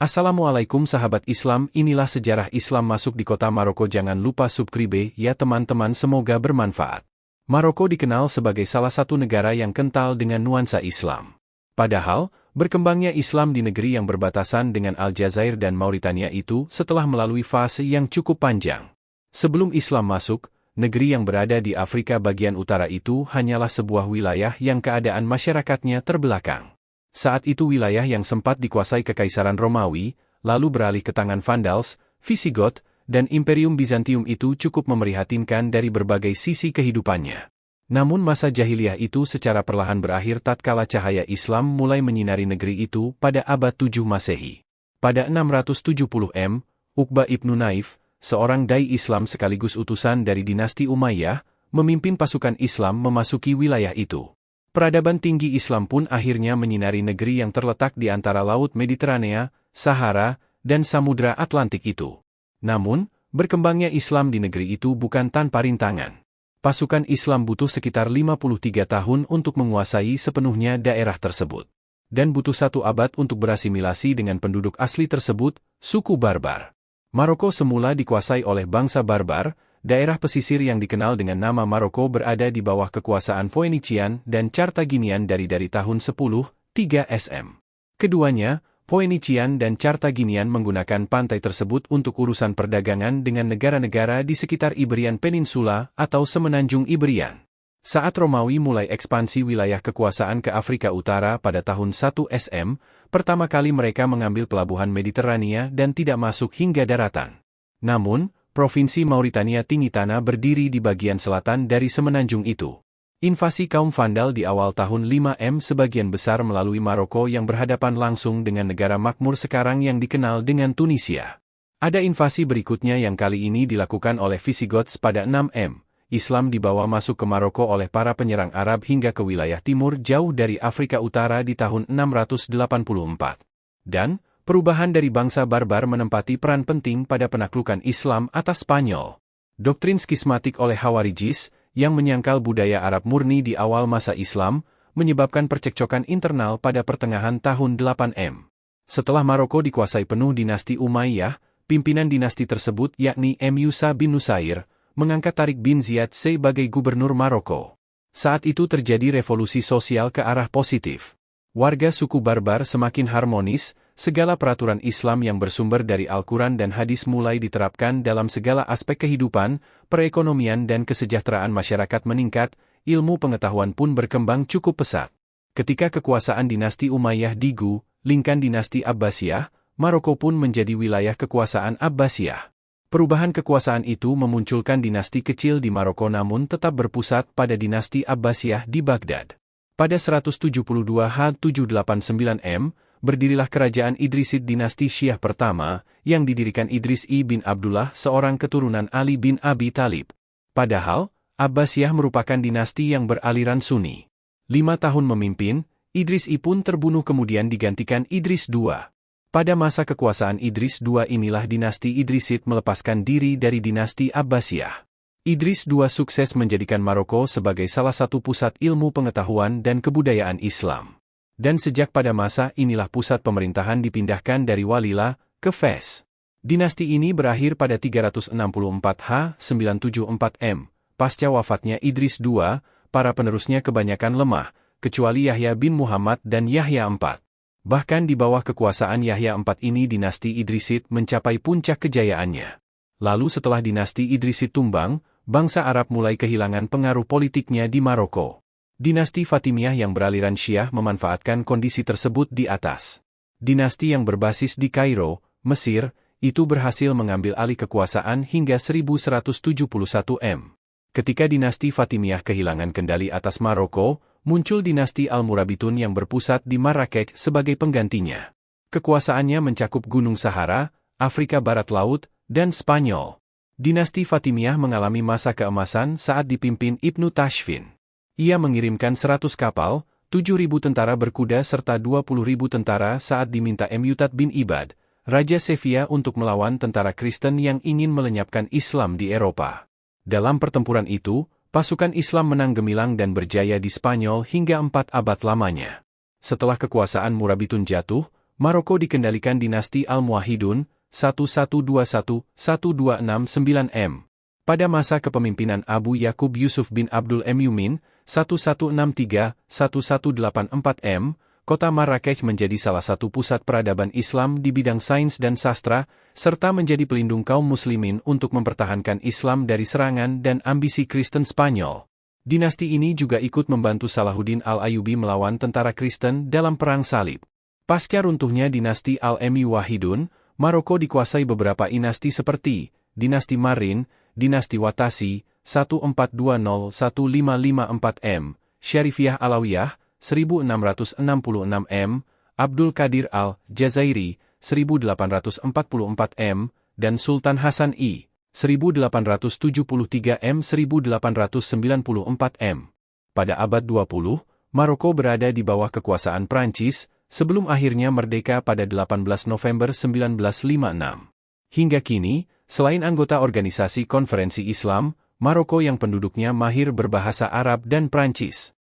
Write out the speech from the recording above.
Assalamualaikum sahabat Islam, inilah sejarah Islam masuk di kota Maroko. Jangan lupa subscribe ya teman-teman, semoga bermanfaat. Maroko dikenal sebagai salah satu negara yang kental dengan nuansa Islam. Padahal, berkembangnya Islam di negeri yang berbatasan dengan Aljazair dan Mauritania itu setelah melalui fase yang cukup panjang. Sebelum Islam masuk, negeri yang berada di Afrika bagian utara itu hanyalah sebuah wilayah yang keadaan masyarakatnya terbelakang. Saat itu wilayah yang sempat dikuasai Kekaisaran Romawi, lalu beralih ke tangan Vandals, Visigoth, dan Imperium Bizantium itu cukup memprihatinkan dari berbagai sisi kehidupannya. Namun masa jahiliyah itu secara perlahan berakhir tatkala cahaya Islam mulai menyinari negeri itu pada abad 7 Masehi. Pada 670 M, Uqbah ibnu Naif, seorang dai Islam sekaligus utusan dari dinasti Umayyah, memimpin pasukan Islam memasuki wilayah itu. Peradaban tinggi Islam pun akhirnya menyinari negeri yang terletak di antara Laut Mediterania, Sahara, dan Samudra Atlantik itu. Namun, berkembangnya Islam di negeri itu bukan tanpa rintangan. Pasukan Islam butuh sekitar 53 tahun untuk menguasai sepenuhnya daerah tersebut. Dan butuh 1 abad untuk berasimilasi dengan penduduk asli tersebut, suku Barbar. Maroko semula dikuasai oleh bangsa Barbar. Daerah pesisir yang dikenal dengan nama Maroko berada di bawah kekuasaan Phoenician dan Carthaginian dari tahun 10-3 SM. Keduanya, Phoenician dan Carthaginian menggunakan pantai tersebut untuk urusan perdagangan dengan negara-negara di sekitar Iberian Peninsula atau Semenanjung Iberian. Saat Romawi mulai ekspansi wilayah kekuasaan ke Afrika Utara pada tahun 1 SM, pertama kali mereka mengambil pelabuhan Mediterania dan tidak masuk hingga daratan. Namun, Provinsi Mauritania tinggi tanah berdiri di bagian selatan dari semenanjung itu. Invasi kaum Vandal di awal tahun 5M sebagian besar melalui Maroko yang berhadapan langsung dengan negara makmur sekarang yang dikenal dengan Tunisia. Ada invasi berikutnya yang kali ini dilakukan oleh Visigoths pada 6M. Islam dibawa masuk ke Maroko oleh para penyerang Arab hingga ke wilayah timur jauh dari Afrika Utara di tahun 684. Dan, perubahan dari bangsa Barbar menempati peran penting pada penaklukan Islam atas Spanyol. Doktrin skismatik oleh Khawarijis, yang menyangkal budaya Arab murni di awal masa Islam, menyebabkan percekcokan internal pada pertengahan tahun 8M. Setelah Maroko dikuasai penuh dinasti Umayyah, pimpinan dinasti tersebut yakni Musa bin Nusair, mengangkat Tariq bin Ziyad sebagai gubernur Maroko. Saat itu terjadi revolusi sosial ke arah positif. Warga suku Barbar semakin harmonis, segala peraturan Islam yang bersumber dari Al-Quran dan hadis mulai diterapkan dalam segala aspek kehidupan, perekonomian dan kesejahteraan masyarakat meningkat, ilmu pengetahuan pun berkembang cukup pesat. Ketika kekuasaan dinasti Umayyah digulingkan dinasti Abbasiyah, Maroko pun menjadi wilayah kekuasaan Abbasiyah. Perubahan kekuasaan itu memunculkan dinasti kecil di Maroko namun tetap berpusat pada dinasti Abbasiyah di Baghdad. Pada 172H789M, berdirilah kerajaan Idrisid dinasti Syiah pertama, yang didirikan Idris bin Abdullah, seorang keturunan Ali bin Abi Thalib. Padahal, Abbasiyah merupakan dinasti yang beraliran Sunni. 5 tahun memimpin, Idris pun terbunuh kemudian digantikan Idris II. Pada masa kekuasaan Idris II inilah dinasti Idrisid melepaskan diri dari dinasti Abbasiyah. Idris II sukses menjadikan Maroko sebagai salah satu pusat ilmu pengetahuan dan kebudayaan Islam. Dan sejak pada masa inilah pusat pemerintahan dipindahkan dari Walila ke Fes. Dinasti ini berakhir pada 364H974M. Pasca wafatnya Idris II, para penerusnya kebanyakan lemah, kecuali Yahya bin Muhammad dan Yahya IV. Bahkan di bawah kekuasaan Yahya IV ini dinasti Idrisid mencapai puncak kejayaannya. Lalu setelah dinasti Idrisid tumbang, bangsa Arab mulai kehilangan pengaruh politiknya di Maroko. Dinasti Fatimiyah yang beraliran Syiah memanfaatkan kondisi tersebut di atas. Dinasti yang berbasis di Kairo, Mesir, itu berhasil mengambil alih kekuasaan hingga 1171M. Ketika dinasti Fatimiyah kehilangan kendali atas Maroko, muncul dinasti Al-Murabitun yang berpusat di Marrakech sebagai penggantinya. Kekuasaannya mencakup Gunung Sahara, Afrika Barat Laut, dan Spanyol. Dinasti Fatimiyah mengalami masa keemasan saat dipimpin Ibnu Tashfin. Ia mengirimkan 100 kapal, 7.000 tentara berkuda serta 20.000 tentara saat diminta Mu'tad bin Ibad, Raja Sevilla untuk melawan tentara Kristen yang ingin melenyapkan Islam di Eropa. Dalam pertempuran itu, pasukan Islam menang gemilang dan berjaya di Spanyol hingga 4 abad lamanya. Setelah kekuasaan Murabitun jatuh, Maroko dikendalikan dinasti Almohadun, 1121-1269 m. Pada masa kepemimpinan Abu Yakub Yusuf bin Abdul Mumin, 1163-1184 m, kota Marrakech menjadi salah satu pusat peradaban Islam di bidang sains dan sastra, serta menjadi pelindung kaum muslimin untuk mempertahankan Islam dari serangan dan ambisi Kristen Spanyol. Dinasti ini juga ikut membantu Salahuddin Al-Ayyubi melawan tentara Kristen dalam Perang Salib. Pasca runtuhnya dinasti Al-Muwahhidun, Maroko dikuasai beberapa dinasti seperti dinasti Marin, dinasti Watasi, 1420-1554 m, Syarifiyah Alawiyah, 1666 m, Abdul Qadir Al-Jazairi, 1844 m, dan Sultan Hasan I, 1873 m 1894 m. Pada abad 20, Maroko berada di bawah kekuasaan Prancis, sebelum akhirnya merdeka pada 18 November 1956. Hingga kini, selain anggota organisasi Konferensi Islam, Maroko yang penduduknya mahir berbahasa Arab dan Prancis.